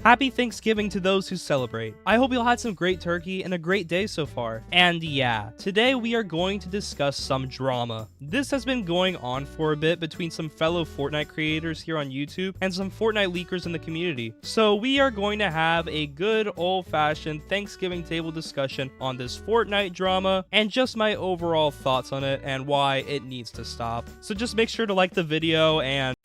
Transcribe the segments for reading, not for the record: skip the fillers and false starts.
Happy Thanksgiving to those who celebrate. I hope you all had some great turkey and a great day so far. And yeah, today we are going to discuss some drama. This has been going on for a bit between some fellow Fortnite creators here on YouTube and some Fortnite leakers in the community. So we are going to have a good old-fashioned Thanksgiving table discussion on this Fortnite drama and just my overall thoughts on it and why it needs to stop. So just make sure to like the video and...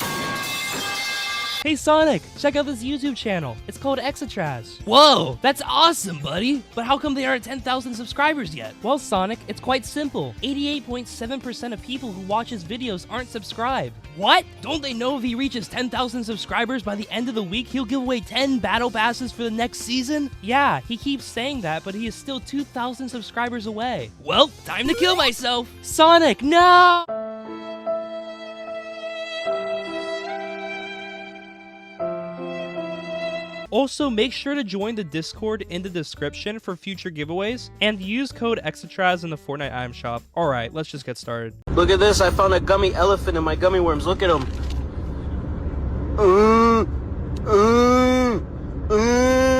Hey Sonic, check out this YouTube channel. It's called Exatraz. Whoa, that's awesome, buddy. But how come they aren't 10,000 subscribers yet? Well, Sonic, it's quite simple. 88.7% of people who watch his videos aren't subscribed. What? Don't they know if he reaches 10,000 subscribers by the end of the week, he'll give away 10 battle passes for the next season? Yeah, he keeps saying that, but he is still 2,000 subscribers away. Well, time to kill myself. Sonic, no! Also, make sure to join the Discord in the description for future giveaways, and use code Exatraz in the Fortnite item shop. Alright, let's just get started. Look at this, I found a gummy elephant in my gummy worms, look at them.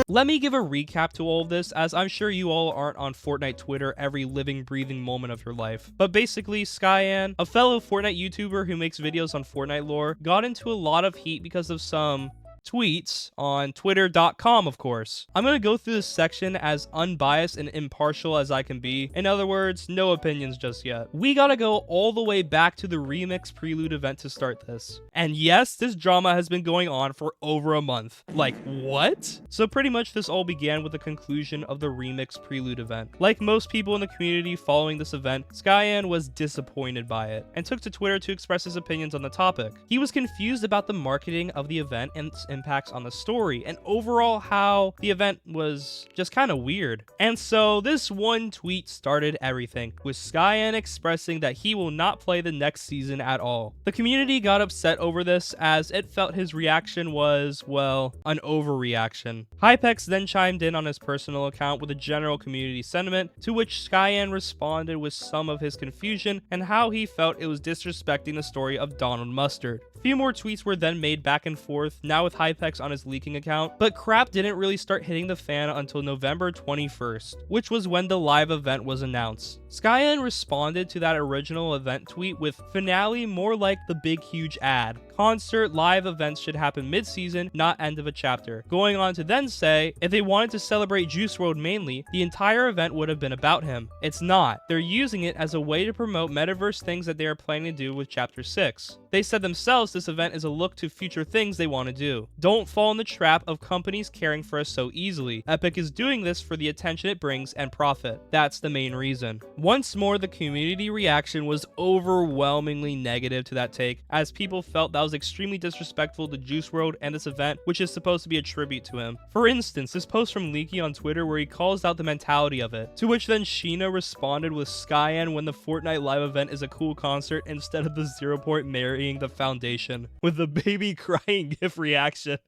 Let me give a recap to all of this, as I'm sure you all aren't on Fortnite Twitter every living, breathing moment of your life. But basically, Skyan, a fellow Fortnite YouTuber who makes videos on Fortnite lore, got into a lot of heat because of some tweets on twitter.com, of course. I'm going to go through this section as unbiased and impartial as I can be. In other words, no opinions just yet. We gotta go all the way back to the Remix Prelude event to start this. And yes, this drama has been going on for over a month. Like, what? So pretty much this all began with the conclusion of the Remix Prelude event. Like most people in the community following this event, Skyan was disappointed by it and took to Twitter to express his opinions on the topic. He was confused about the marketing of the event and its impacts on the story, and overall how the event was just kind of weird. And so this one tweet started everything, with Skyan expressing that he will not play the next season at all. The community got upset over this, as it felt his reaction was, well, an overreaction. Hypex then chimed in on his personal account with a general community sentiment, to which Skyan responded with some of his confusion and how he felt it was disrespecting the story of Donald Mustard. A few more tweets were then made back and forth, now with Hypex on his leaking account, but crap didn't really start hitting the fan until November 21st, which was when the live event was announced. Skyan responded to that original event tweet with finale more like the big huge ad. Concert live events should happen mid-season, not end of a chapter. Going on to then say, if they wanted to celebrate Juice WRLD mainly, the entire event would have been about him. It's not. They're using it as a way to promote metaverse things that they are planning to do with Chapter 6. They said themselves this event is a look to future things they want to do. Don't fall in the trap of companies caring for us so easily. Epic is doing this for the attention it brings and profit. That's the main reason. Once more, the community reaction was overwhelmingly negative to that take, as people felt that was extremely disrespectful to Juice WRLD and this event, which is supposed to be a tribute to him. For instance, this post from Leaky on Twitter where he calls out the mentality of it, to which then Sheena responded with Skyan when the Fortnite live event is a cool concert instead of the 0 Point marrying the foundation, with the baby crying gif reaction.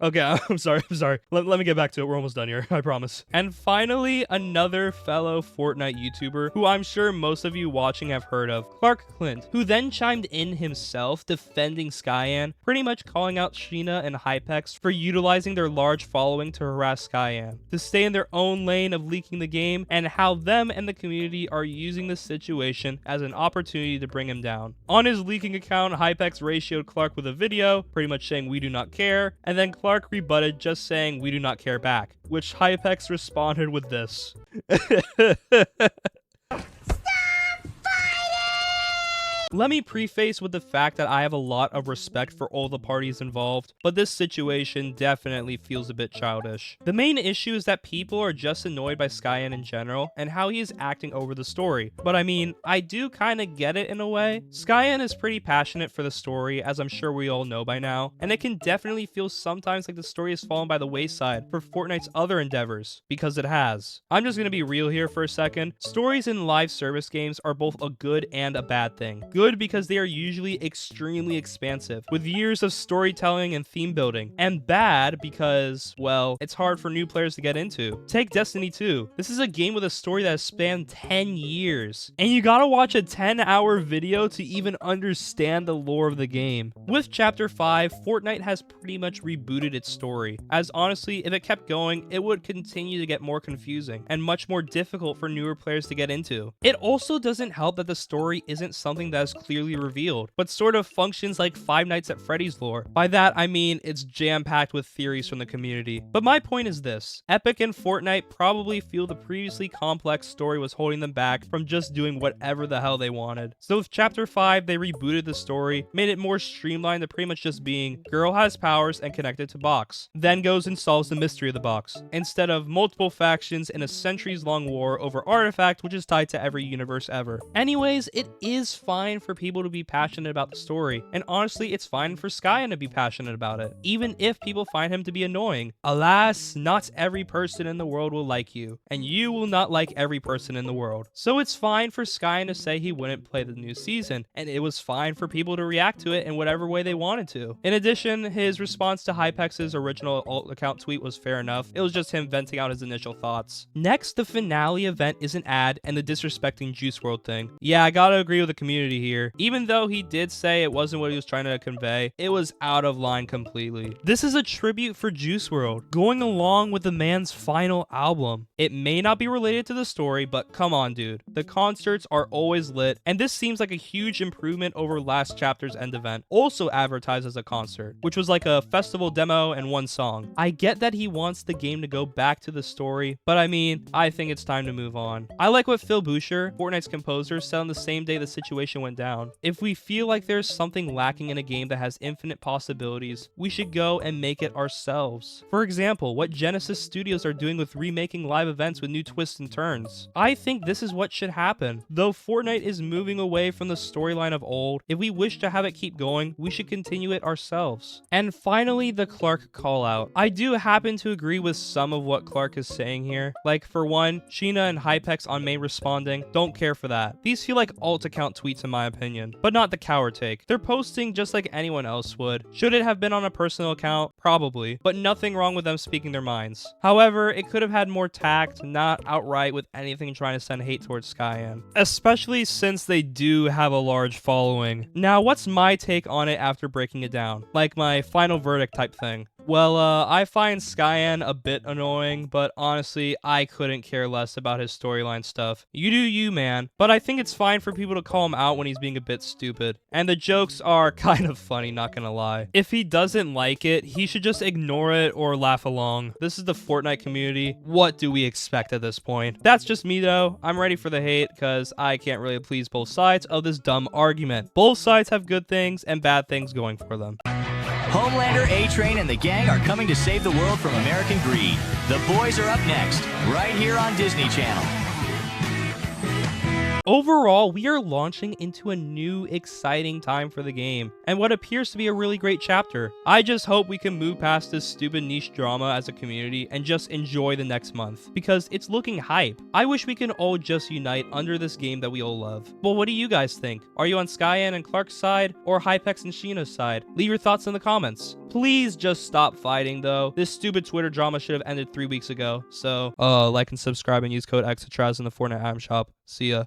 Okay, I'm sorry. Let me get back to it. We're almost done here, I promise. And finally, another fellow Fortnite YouTuber who I'm sure most of you watching have heard of, Clark Clint, who then chimed in himself defending Skyan, pretty much calling out Sheena and Hypex for utilizing their large following to harass Skyan, to stay in their own lane of leaking the game, and how them and the community are using this situation as an opportunity to bring him down. On his leaking account, Hypex ratioed Clark with a video, pretty much saying we do not care, and then Clark rebutted just saying we do not care back, which Hypex responded with this. Let me preface with the fact that I have a lot of respect for all the parties involved, but this situation definitely feels a bit childish. The main issue is that people are just annoyed by Skyan in general and how he is acting over the story. But I mean, I do kind of get it in a way. Skyan is pretty passionate for the story, as I'm sure we all know by now, and it can definitely feel sometimes like the story has fallen by the wayside for Fortnite's other endeavors, because it has. I'm just gonna be real here for a second. Stories in live service games are both a good and a bad thing. good because they are usually extremely expansive, with years of storytelling and theme building. And bad because, well, it's hard for new players to get into. Take Destiny 2. This is a game with a story that has spanned 10 years. And you gotta watch a 10-hour video to even understand the lore of the game. With Chapter 5, Fortnite has pretty much rebooted its story, as honestly, if it kept going, it would continue to get more confusing and much more difficult for newer players to get into. It also doesn't help that the story isn't something that is clearly revealed, but sort of functions like Five Nights at Freddy's lore. By that, I mean it's jam-packed with theories from the community. But my point is this: Epic and Fortnite probably feel the previously complex story was holding them back from just doing whatever the hell they wanted. So with Chapter 5, they rebooted the story, made it more streamlined to pretty much just being girl has powers and connected to box, then goes and solves the mystery of the box, instead of multiple factions in a centuries-long war over artifact which is tied to every universe ever. Anyways, it is fine for people to be passionate about the story, and honestly, it's fine for Skyan to be passionate about it, even if people find him to be annoying. Alas, not every person in the world will like you, and you will not like every person in the world. So it's fine for Skyan to say he wouldn't play the new season, and it was fine for people to react to it in whatever way they wanted to. In addition, his response to Hypex's original alt account tweet was fair enough. It was just him venting out his initial thoughts. Next, the finale event is an ad and the disrespecting Juice WRLD thing. Yeah, I gotta agree with the community here. Even though he did say it wasn't what he was trying to convey, it was out of line completely. This is a tribute for Juice WRLD, going along with the man's final album. It may not be related to the story, but come on, dude. The concerts are always lit, and this seems like a huge improvement over last chapter's end event, also advertised as a concert, which was like a festival demo and one song. I get that he wants the game to go back to the story, but I mean, I think it's time to move on. I like what Phil Boucher, Fortnite's composer, said on the same day the situation went down. If we feel like there's something lacking in a game that has infinite possibilities, we should go and make it ourselves. For example, what Genesis Studios are doing with remaking live events with new twists and turns. I think this is what should happen. Though Fortnite is moving away from the storyline of old, if we wish to have it keep going, we should continue it ourselves. And finally, the Clark call out. I do happen to agree with some of what Clark is saying here. Like, for one, Sheena and Hypex on main responding, don't care for that. These feel like alt account tweets in my opinion, but not the coward take. They're posting just like anyone else would. Should it have been on a personal account? Probably, but nothing wrong with them speaking their minds. However, it could have had more tact, not outright with anything trying to send hate towards Skyan, especially since they do have a large following. Now, what's my take on it after breaking it down? Like my final verdict type thing. Well, I find Skyan a bit annoying, but honestly, I couldn't care less about his storyline stuff. You do you, man. But I think it's fine for people to call him out when he's being a bit stupid. And the jokes are kind of funny, not gonna lie. If he doesn't like it, he should just ignore it or laugh along. This is the Fortnite community. What do we expect at this point? That's just me, though. I'm ready for the hate, because I can't really please both sides of this dumb argument. Both sides have good things and bad things going for them. Homelander, A-Train, and the gang are coming to save the world from American greed. The boys are up next, right here on Disney Channel. Overall, we are launching into a new, exciting time for the game, and what appears to be a really great chapter. I just hope we can move past this stupid niche drama as a community and just enjoy the next month, because it's looking hype. I wish we can all just unite under this game that we all love. Well, what do you guys think? Are you on Skyan and Clark's side, or Hypex and Sheena's side? Leave your thoughts in the comments. Please just stop fighting, though. This stupid Twitter drama should have ended 3 weeks ago. So, like and subscribe and use code EXTRAS in the Fortnite item shop. See ya.